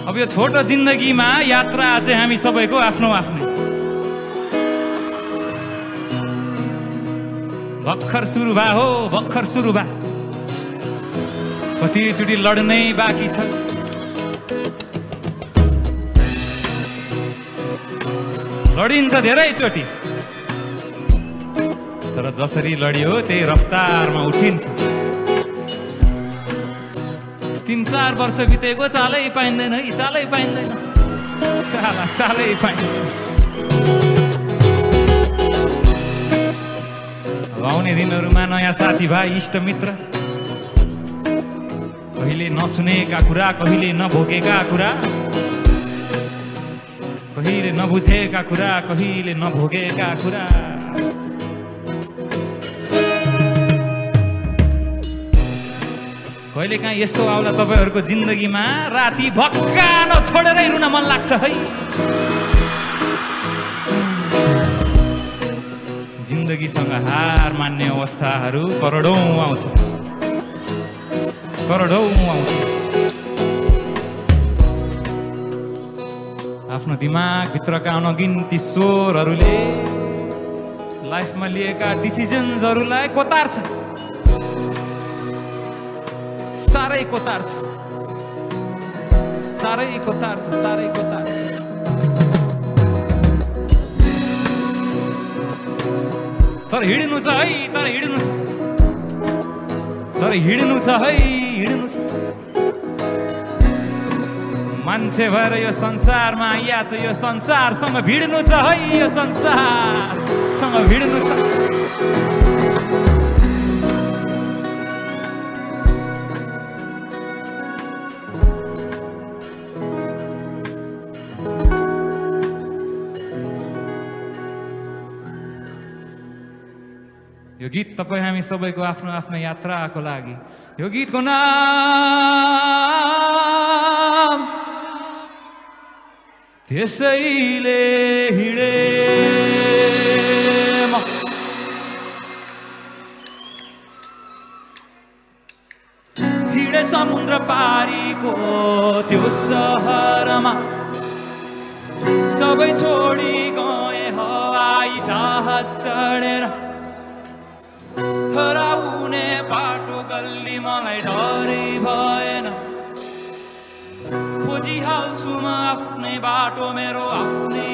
अब यो छोटो जिन्दगीमा यात्रा चाहिँ हामी सबैको आफ्नो आफ्नै। भर्खर सुरु भयो हो, भर्खर सुरु भयो। कतिचोटि लड्नै बाँकी छ। लडिन्छ धेरैचोटि, तर जसरी लडियो त्यही रफ्तारमा उठिन्छ। 3-4 वर्ष बितेको चालै पाइँदैन है, चालै पाइँदैन, साला चालै पाइँदैन। आउने दिनहरूमा नयाँ साथीभाइ इष्टमित्र, कहिले नसुनेका कुरा, कहिले नभोगेका कुरा, कहिले नबुझेका कुरा, कहिले नभोगेका कुरा। कहिले काहीँ यस्तो आउला तपाईहरूको जिन्दगीमा, राति भक्कान छोडेरै रुन मन लाग्छ है। जिन्दगीसँग हार मान्ने अवस्थाहरू करोडौं आउँछ, करोडौं आउँछ। आफ्नो दिमागभित्रका अनगिन्ती स्वरहरूले लाइफमा लिएका डिसिजन्सहरूलाई कोतार्छ, साह्रै कोतार्छ, साह्रै कोतार्छ, साह्रै कोतार्छ। तर हिँड्नु छ है, तर हिँड्नु छ, तर हिँड्नु छ है, हिँड्नु छ। मान्छे भएर यो संसारमा आइया छ, यो संसारसँग भिड्नु छ है, यो संसारसँग भिड्नु छ। यो गीत तपाईँ हामी सबैको आफ्नो आफ्नो यात्राको लागि। यो गीतको नाम त्यसैले हिँडे म। हिँडे समुद्र पारीको त्यो सहरमा, सबै छोडी गए हवाई जहाज चढेर। हराउने बाटो गल्ली मलाई डरै भएन, खोजिहाल्छु म आफ्नै बाटो, मेरो आफ्नै